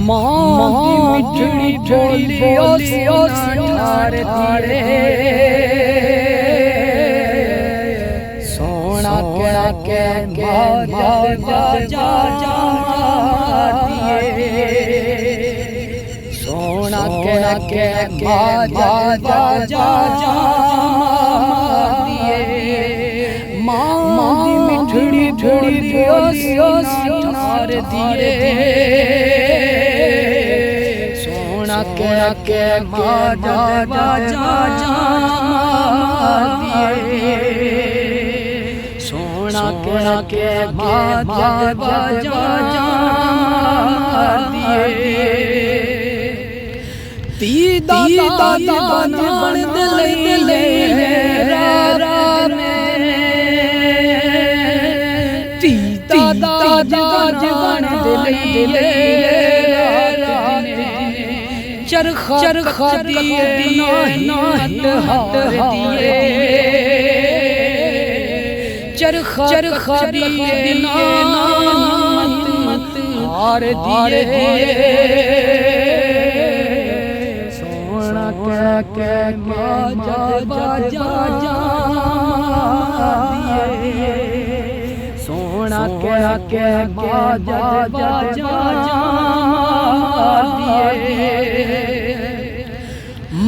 मां दी मिठड़ी बोलियो ठार धीरे सोना के बाजा दिए सोना के बाजा दिए मां दी मिठड़ी बोलियो ठार धीरे सोना के बाजा दिए सोना के बाजा दिए ती दादा बनान दिले रात में ती दादा बन दिले चरखा दिए नाहत दिए चरखा दिए नाहत हार दिए सोना के बाजा दिए सोना के बाजा दिए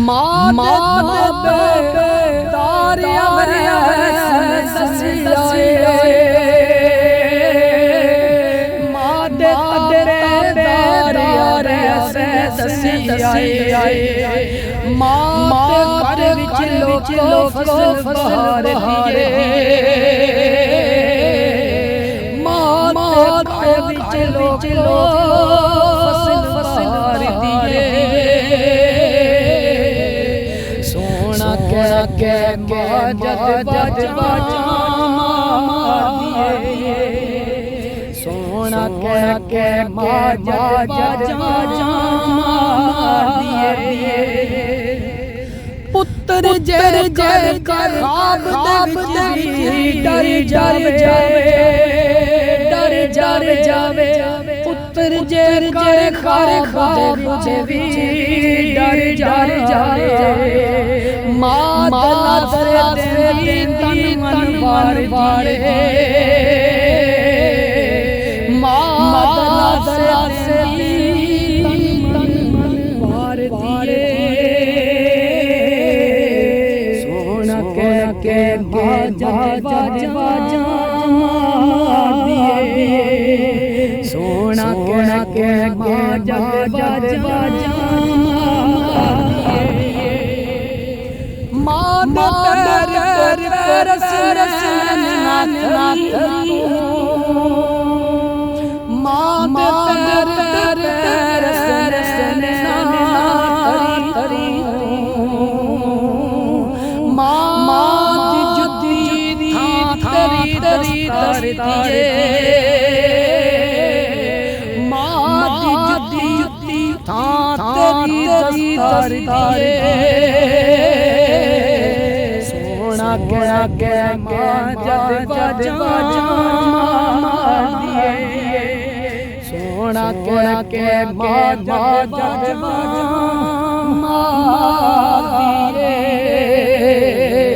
माद तारिया माद माद चलो फसल बहारे माद चलो फसल बहारे सोना के बाजा दिए सोना के बाजा दिए पुत्र जर कर ख्वाब डर जावे पुत्र जर कर ख्वाब डर जावे माता से तन मन बारे माता से तन मन बारे सोना के बाजा दिए सोना के बाजा मार सोना के बाजा दिए सोना के बाजा दिए।